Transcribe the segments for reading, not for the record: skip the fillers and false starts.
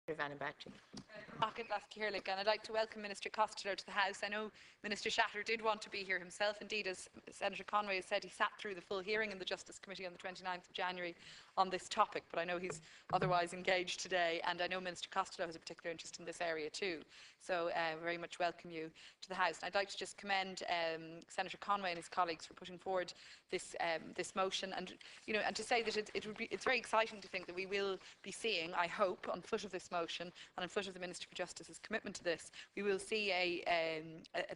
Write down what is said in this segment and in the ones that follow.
Eireann Bacik. And I'd like to welcome Minister Costello to the House. I know Minister Shatter did want to be here himself. Indeed, as Senator Conway has said, he sat through the full hearing in the Justice Committee on the 29th of January on this topic, but I know he's otherwise engaged today, and I know Minister Costello has a particular interest in this area too. So very much welcome you to the House. And I'd like to just commend Senator Conway and his colleagues for putting forward this motion, and and to say that it's very exciting to think that we will be seeing, I hope, on foot of this motion and on foot of the Minister for Justice's commitment to this, we will see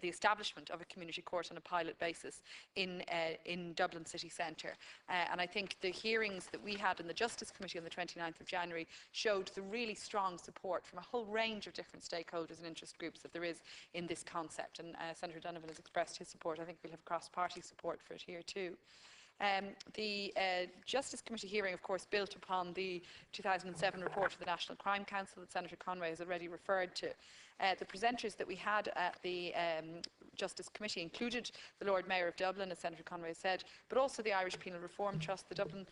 the establishment of a community court on a pilot basis in Dublin city centre. And I think the hearings that we had in the Justice Committee on the 29th of January showed the really strong support from a whole range of different stakeholders and interest groups that there is in this concept. And Senator Donovan has expressed his support. I think we'll have cross-party support for it here too. The Justice Committee hearing, of course, built upon the 2007 report of the National Crime Council that Senator Conway has already referred to. The presenters that we had at the Justice Committee included the Lord Mayor of Dublin, as Senator Conway said, but also the Irish Penal Reform Trust, the Dublin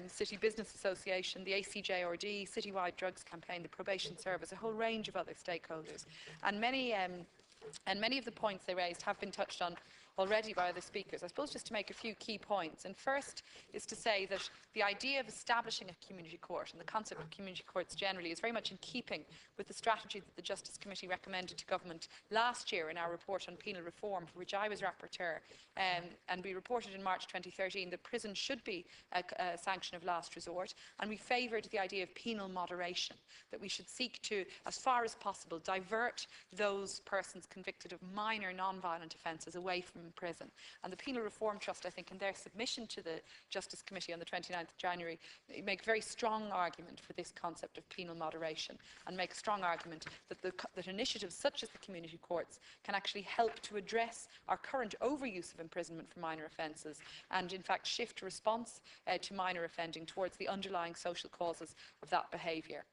City Business Association, the ACJRD, Citywide Drugs Campaign, the Probation Service, a whole range of other stakeholders. And many of the points they raised have been touched on already by other speakers. I suppose just to make a few key points. And first is to say that the idea of establishing a community court and the concept of community courts generally is very much in keeping with the strategy that the Justice Committee recommended to Government last year in our report on penal reform, for which I was rapporteur. And we reported in March 2013 that prison should be a sanction of last resort, and we favoured the idea of penal moderation, that we should seek to, as far as possible, divert those persons convicted of minor non-violent offences away from prison. And the Penal Reform Trust, I think, in their submission to the Justice Committee on the 29th of January, make a very strong argument for this concept of penal moderation, and make a strong argument that initiatives such as the community courts can actually help to address our current overuse of imprisonment for minor offences, and in fact shift response to minor offending towards the underlying social causes of that behaviour.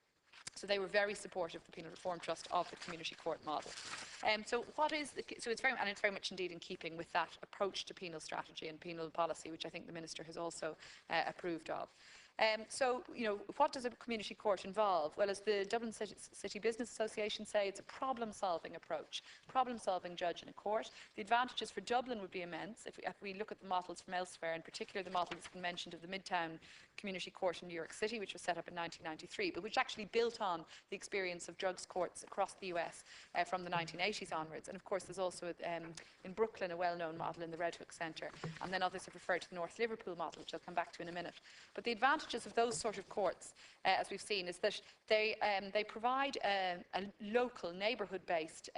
So they were very supportive, the Penal Reform Trust, of the community court model. So it's very much indeed in keeping with that approach to penal strategy and penal policy, which I think the Minister has also approved of. What does a community court involve? Well, as the Dublin City Business Association say, it's a problem-solving approach, problem-solving judge in a court. The advantages for Dublin would be immense if we look at the models from elsewhere, in particular the model that's been mentioned of the Midtown Community Court in New York City, which was set up in 1993, but which actually built on the experience of drugs courts across the US from the 1980s onwards. And of course, there's also in Brooklyn a well-known model in the Red Hook Centre, and then others have referred to the North Liverpool model, which I'll come back to in a minute. But the advantages of those sort of courts, as we've seen, is that they provide a local, neighbourhood-based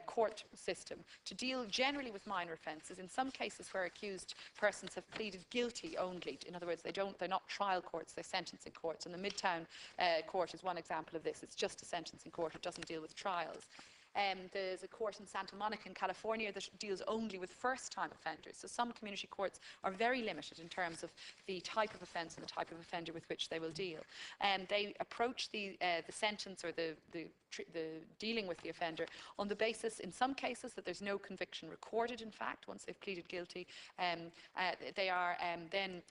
court system to deal generally with minor offences, in some cases where accused persons have pleaded guilty only. In other words, they're not trial courts, they're sentencing courts. And the Midtown court is one example of this. It's just a sentencing court, it doesn't deal with trials. There's a court in Santa Monica in California that deals only with first-time offenders. So some community courts are very limited in terms of the type of offence and the type of offender with which they will deal. They approach the sentence or the dealing with the offender on the basis, in some cases, that there's no conviction recorded, in fact, once they've pleaded guilty. They are then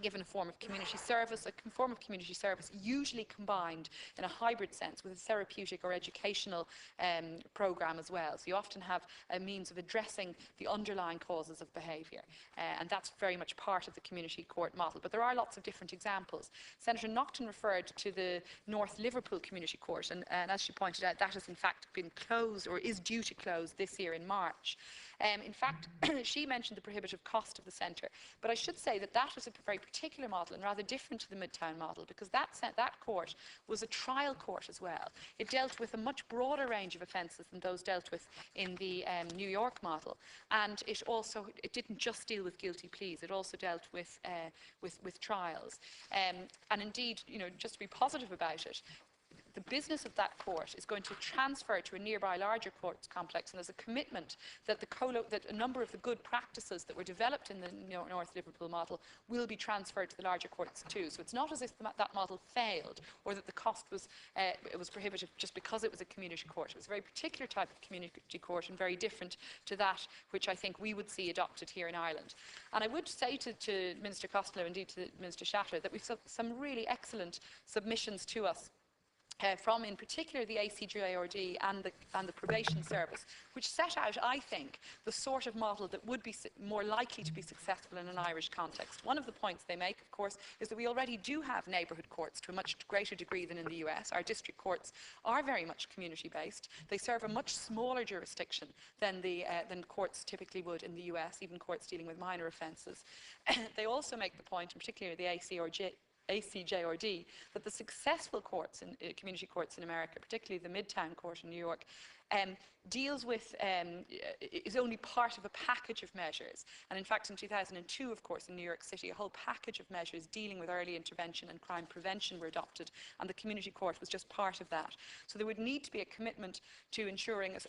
given a form of community service, usually combined in a hybrid sense with a therapeutic or educational programme as well. So you often have a means of addressing the underlying causes of behaviour, and that's very much part of the community court model. But there are lots of different examples. Senator Naughton referred to the North Liverpool Community Court, and as she pointed out, that has in fact been closed, or is due to close this year in March. In fact, she mentioned the prohibitive cost of the centre, but I should say that was a very particular model and rather different to the Midtown model, because that court was a trial court as well. It dealt with a much broader range of offences than those dealt with in the New York model, and it didn't just deal with guilty pleas, it also dealt with trials. And indeed, just to be positive about it, the business of that court is going to transfer to a nearby larger courts complex, and there's a commitment that that a number of the good practices that were developed in the North Liverpool model will be transferred to the larger courts too. So it's not as if that model failed, or that the cost was prohibitive just because it was a community court. It was a very particular type of community court and very different to that which I think we would see adopted here in Ireland. And I would say to Minister Costello, indeed to Minister Shatter, that we've some really excellent submissions to us from, in particular, the ACJRD and the probation service, which set out, I think, the sort of model that would be more likely to be successful in an Irish context. One of the points they make, of course, is that we already do have neighbourhood courts to a much greater degree than in the US. Our district courts are very much community-based. They serve a much smaller jurisdiction than courts typically would in the US, even courts dealing with minor offences. They also make the point, in particular the ACJRD, that the successful courts, community courts in America, particularly the Midtown Court in New York, deals with, is only part of a package of measures. And in fact, in 2002, of course, in New York City, a whole package of measures dealing with early intervention and crime prevention were adopted, and the community court was just part of that. So there would need to be a commitment to ensuring a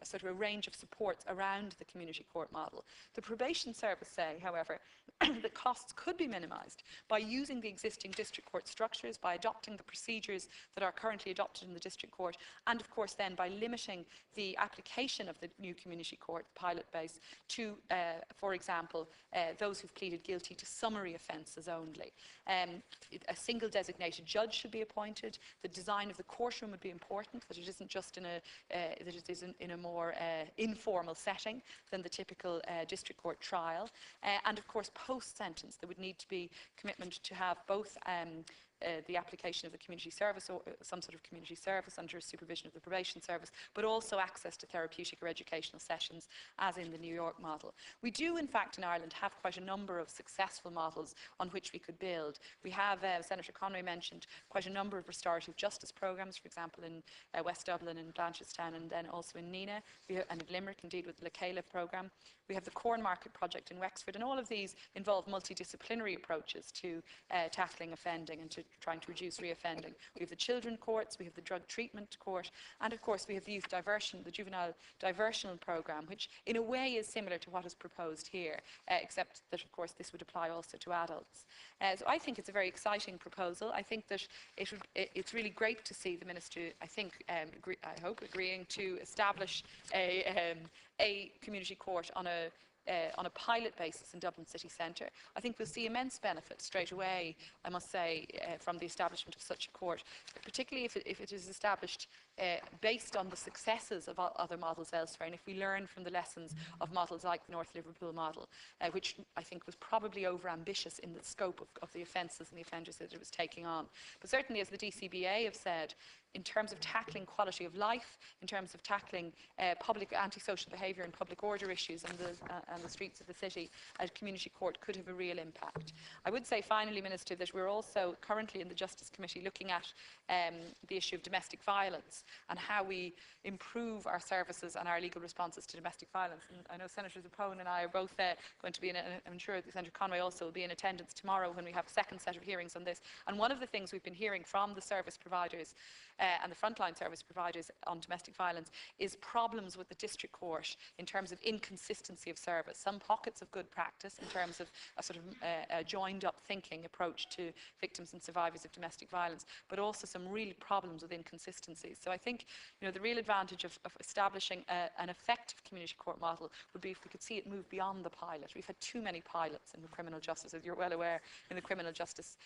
sort of a range of supports around the community court model. The probation service say, however, that costs could be minimised by using the existing district court structures, by adopting the procedures that are currently adopted in the district court, and of course then by limiting the application of the new community court pilot base to, for example, those who've pleaded guilty to summary offences only. A single designated judge should be appointed. The design of the courtroom would be important, that it isn't just in a more informal setting than the typical district court trial. And of course, post-sentence, there would need to be commitment to have both the application of the community service or some sort of community service under supervision of the probation service, but also access to therapeutic or educational sessions as in the New York model. We do, in fact, in Ireland have quite a number of successful models on which we could build. We have, Senator Conway mentioned, quite a number of restorative justice programmes, for example, in West Dublin and Blanchardstown, and then also in Neenah, and in Limerick, indeed, with the Lecala programme. We have the Corn Market project in Wexford, and all of these involve multidisciplinary approaches to tackling offending and to trying to reduce reoffending. We have the children courts, we have the drug treatment court, and of course we have the youth diversion, the juvenile diversional programme, which in a way is similar to what is proposed here, except that of course this would apply also to adults. So I think it's a very exciting proposal. I think that it's really great to see the Minister, I think, I hope, agreeing to establish a community court on a pilot basis in Dublin city centre. I think we'll see immense benefit straight away, I must say, from the establishment of such a court, particularly if it is established based on the successes of other models elsewhere, and if we learn from the lessons of models like the North Liverpool model, which I think was probably over-ambitious in the scope of the offences and the offenders that it was taking on. But certainly, as the DCBA have said, in terms of tackling quality of life, in terms of tackling public antisocial behaviour and public order issues on the streets of the city, a community court could have a real impact. I would say finally, Minister, that we're also currently in the Justice Committee looking at the issue of domestic violence and how we improve our services and our legal responses to domestic violence. And I know Senator Zappone and I are both going to be in, I'm sure that Senator Conway also will be in attendance tomorrow when we have a second set of hearings on this. And one of the things we've been hearing from the service providers and the frontline service providers on domestic violence is problems with the district court in terms of inconsistency of service. Some pockets of good practice in terms of a sort of a joined-up thinking approach to victims and survivors of domestic violence, but also some real problems with inconsistencies. So I think, you know, the real advantage of establishing an effective community court model would be if we could see it move beyond the pilot. We've had too many pilots in the criminal justice, as you're well aware, in the criminal justice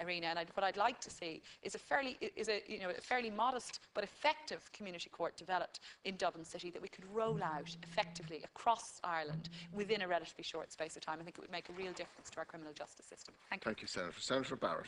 arena. And what I'd like to see is a fairly modest but effective community court developed in Dublin City that we could roll out effectively across Ireland within a relatively short space of time. I think it would make a real difference to our criminal justice system. Thank you. Thank you, Senator. Senator Barrett.